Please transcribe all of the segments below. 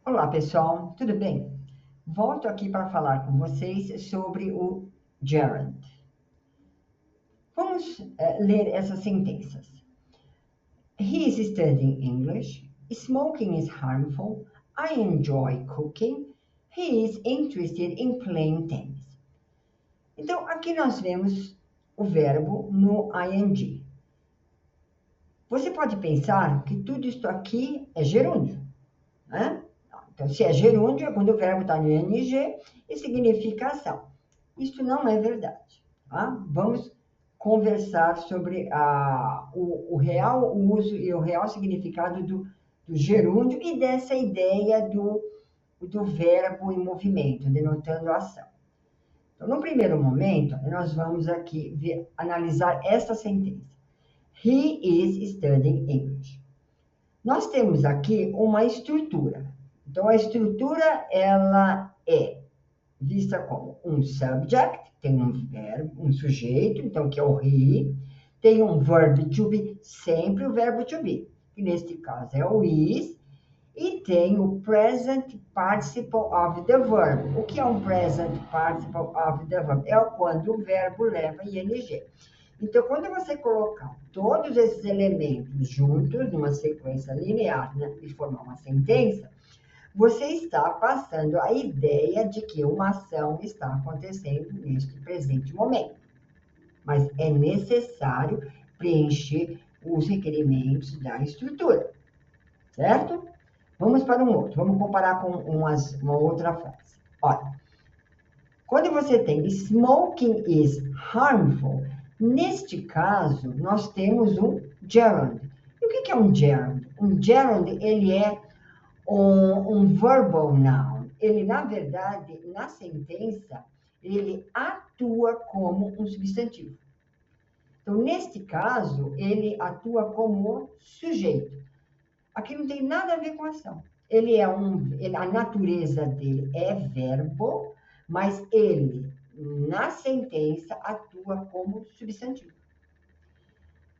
Olá, pessoal, tudo bem? Volto aqui para falar com vocês sobre o gerund. Vamos ler essas sentenças. He is studying English. Smoking is harmful. I enjoy cooking. He is interested in playing tennis. Então, aqui nós vemos o verbo no ing. Você pode pensar que tudo isso aqui é gerúndio, né? Então, se é gerúndio, é quando o verbo está no ing e significa ação. Isso não é verdade. Tá? Vamos conversar sobre o real uso e o real significado do gerúndio e dessa ideia do verbo em movimento, denotando a ação. Então, no primeiro momento, nós vamos aqui analisar esta sentença. He is studying English. Nós temos aqui uma estrutura. Então, a estrutura, ela é vista como um subject, tem um verbo, um sujeito, então, que é o he, tem um verb to be, sempre o verbo to be, que neste caso é o is, e tem o present participle of the verb. O que é um present participle of the verb? É quando o verbo leva ing. Então, quando você colocar todos esses elementos juntos, numa sequência linear, né, e formar uma sentença, você está passando a ideia de que uma ação está acontecendo neste presente momento. Mas é necessário preencher os requerimentos da estrutura, certo? Vamos para um outro, vamos comparar com uma outra frase. Olha, quando você tem smoking is harmful, neste caso, nós temos um gerund. E o que é um gerund? Um gerund, ele é um verbal noun. Ele, na verdade, na sentença, ele atua como um substantivo. Então, neste caso, ele atua como sujeito. Aqui não tem nada a ver com ação. A natureza dele é verbo, mas ele, na sentença, atua como substantivo.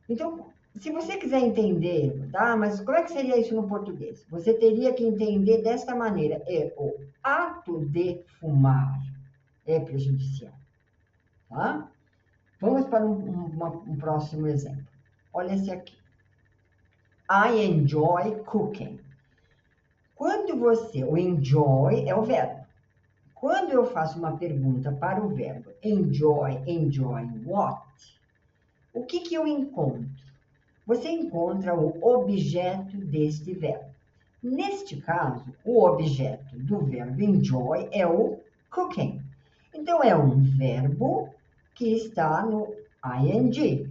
Então, se você quiser entender, tá? Mas como é que seria isso no português? Você teria que entender desta maneira. É o ato de fumar é prejudicial, tá? Vamos para um próximo exemplo. Olha esse aqui. I enjoy cooking. Quando o enjoy é o verbo. Quando eu faço uma pergunta para o verbo enjoy what? O que eu encontro? Você encontra o objeto deste verbo. Neste caso, o objeto do verbo enjoy é o cooking. Então, é um verbo que está no ing.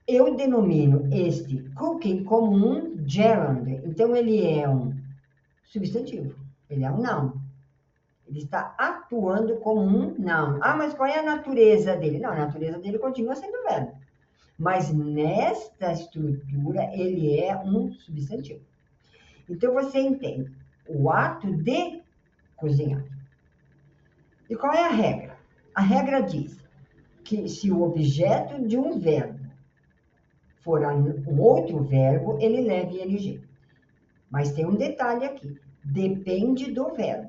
Eu denomino este cooking como um gerund. Então, ele é um substantivo. Ele é um noun. Ele está atuando como um noun. Ah, mas qual é a natureza dele? Não, a natureza dele continua sendo verbo. Mas nesta estrutura, ele é um substantivo. Então, você entende o ato de cozinhar. E qual é a regra? A regra diz que se o objeto de um verbo for um outro verbo, ele leva ing. Mas tem um detalhe aqui. Depende do verbo.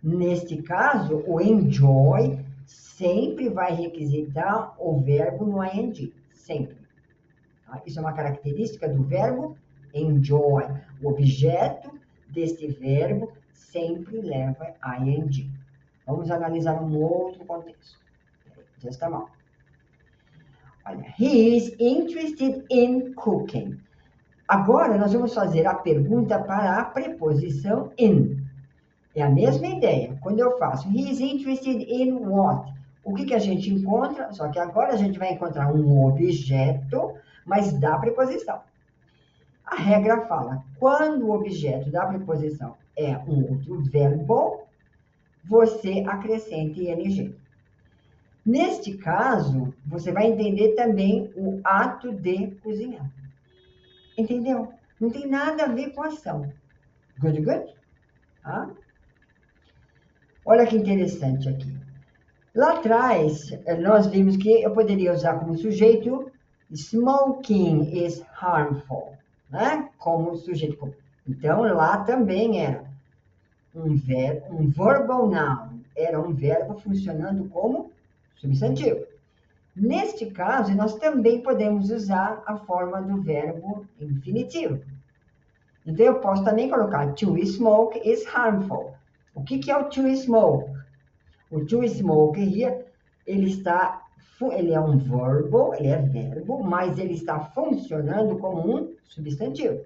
Neste caso, o enjoy sempre vai requisitar o verbo no ing. Sempre. Isso é uma característica do verbo enjoy. O objeto deste verbo sempre leva ing. Vamos analisar um outro contexto. Já está mal. Olha, he is interested in cooking. Agora, nós vamos fazer a pergunta para a preposição in. É a mesma ideia. Quando eu faço he is interested in what? O que a gente encontra? Só que agora a gente vai encontrar um objeto, mas da preposição. A regra fala, quando o objeto da preposição é um outro verbo, você acrescenta ing. Neste caso, você vai entender também o ato de cozinhar. Entendeu? Não tem nada a ver com ação. Good? Ah? Olha que interessante aqui. Lá atrás, nós vimos que eu poderia usar como sujeito smoking is harmful, né? Como sujeito. Então, lá também era um verbal noun, era um verbo funcionando como substantivo. Neste caso, nós também podemos usar a forma do verbo infinitivo. Então, eu posso também colocar to smoke is harmful. O que é o to smoke? O to smoke here, ele é um verbo, ele é verbo, mas ele está funcionando como um substantivo.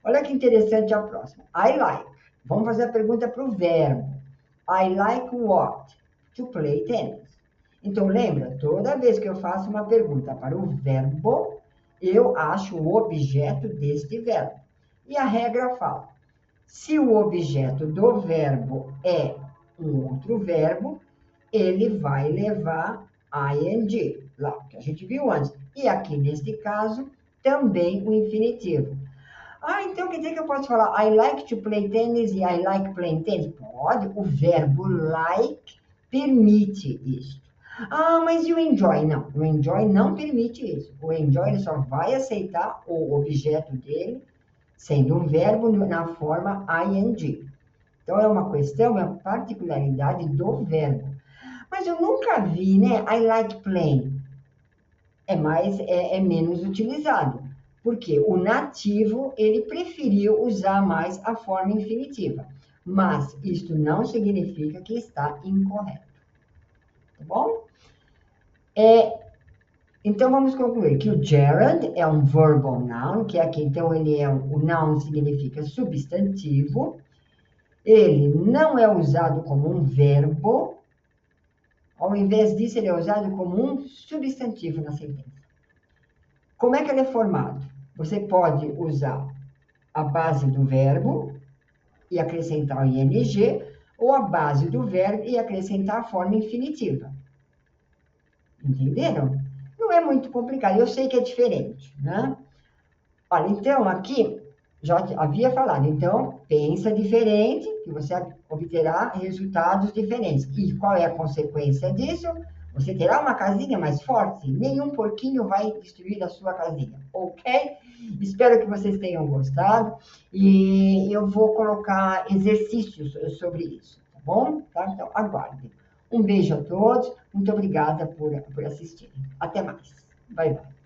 Olha que interessante a próxima. I like. Vamos fazer a pergunta para o verbo. I like what? To play tennis. Então, lembra, toda vez que eu faço uma pergunta para o verbo, eu acho o objeto deste verbo. E a regra fala, se o objeto do verbo é um outro verbo, ele vai levar ing, lá que a gente viu antes. E aqui, neste caso, também o infinitivo. Ah, então quer dizer que eu posso falar I like to play tennis e I like playing tennis? Pode, o verbo like permite isso. Ah, mas e o enjoy? Não, o enjoy não permite isso. O enjoy ele só vai aceitar o objeto dele, sendo um verbo na forma ing. Então é uma questão, é uma particularidade do verbo. Mas eu nunca vi, né? I like playing. É menos utilizado. Porque o nativo, ele preferiu usar mais a forma infinitiva. Mas isto não significa que está incorreto. Tá bom? Então, vamos concluir que o gerund é um verbal noun, que aqui, então, o noun significa substantivo. Ele não é usado como um verbo. Ao invés disso, ele é usado como um substantivo na sentença. Como é que ele é formado? Você pode usar a base do verbo e acrescentar o ing, ou a base do verbo e acrescentar a forma infinitiva. Entenderam? Não é muito complicado, eu sei que é diferente, né? Olha, então, aqui, já havia falado, então, pensa diferente, que você obterá resultados diferentes. E qual é a consequência disso? Você terá uma casinha mais forte, nenhum porquinho vai destruir a sua casinha, ok? Espero que vocês tenham gostado e eu vou colocar exercícios sobre isso, tá bom? Tá? Então, aguardem. Um beijo a todos, muito obrigada por assistirem. Até mais. Bye, bye.